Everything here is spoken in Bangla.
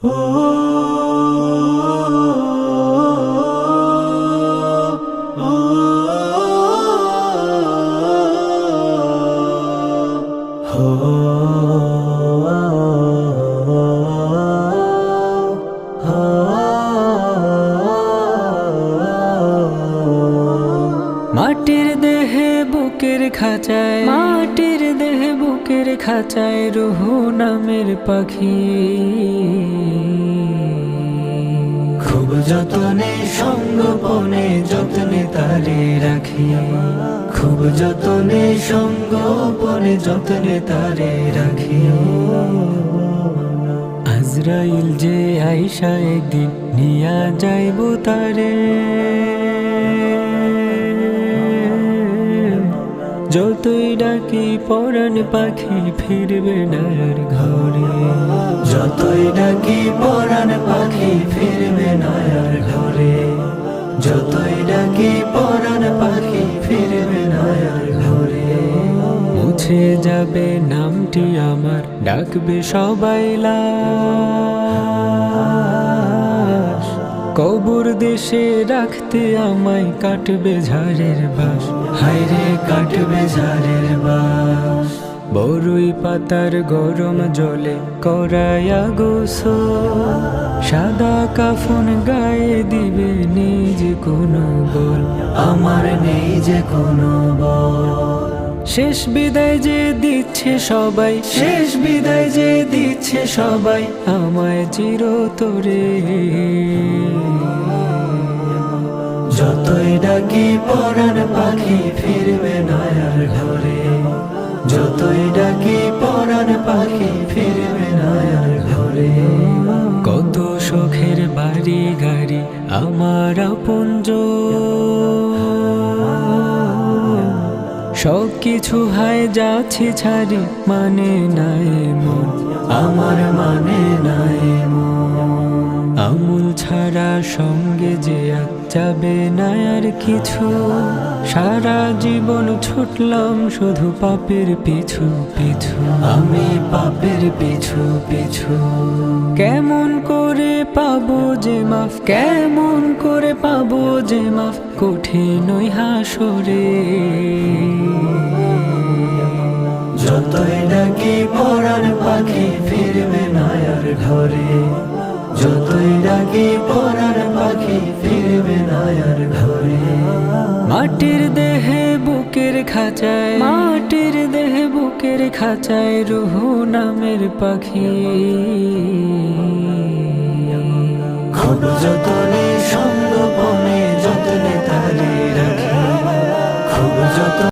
মাটির দেহে বুকের খাঁচায়, মাটির দেহে বুকের খাঁচায় রুহু নামের পাখি। খুব যতনে সঙ্গোপনে যত্নে তারে রাখি, খুব যতনে সঙ্গোপনে যত্নে তারে রাখি। আজরাইল যে আইসা একদিন নিয়া যাইব তারে, যতই ডাকি পরাণ পাখি ফিরবে না আর ঘরে, যতই ডাকি পরাণ পাখি ফিরবে না আর ঘরে, যতই ডাকি পরাণ পাখি ফিরবে না আর ঘরে। মুছে যাবে নামটি আমার, ডাকবে সবাই লাশ, কবর দেশে রাখতে আমায় কাটবে ঝাড়ের বাঁশ, হায়রে কাটবে ঝাড়ের বাঁশ। বরুই পাতার গরম জলে করায়া গোসল, সাদা কাফন গায়ে দিবে নিজ কোনো বল, আমার নেই যে কোনো বল। শেষ বিদায় যে দিচ্ছে সবাই, শেষ বিদায় যে দিচ্ছে সবাই আমায় চিরতরে। যতই ডাকি পরাণ পাখি ফিরবে না আর ঘরে, যতই ডাকি পরাণ পাখি ফিরবে না আর ঘরে। কত শখের বাড়ি গাড়ি আমার আপনজন, সব কিছু হায় যাচ্ছে ছাড়ি, মানে নাই মন আমার, মানে নাই মন। আমুল ছাড়া সঙ্গে যে আর যাবে না আর কিছু, সারা জীবন ছুটলাম শুধু পাপের পিছু পিছু, আমি পাপের পিছু পিছু। কেমন করে পাবো যে মাফ, কেমন করে পাবো যে মাফ, কঠিন ওই হাসরে। যতই ডাকি পরাণ পাখি ফিরবে না আর ঘরে, যতই ডাকি পরাণ পাখি ফিরবে না আর ঘরে। মাটির দেহে বুকের খাঁচায়, মাটির দেহে বুকের খাঁচায় রুহু নামের পাখি। খুব যতনে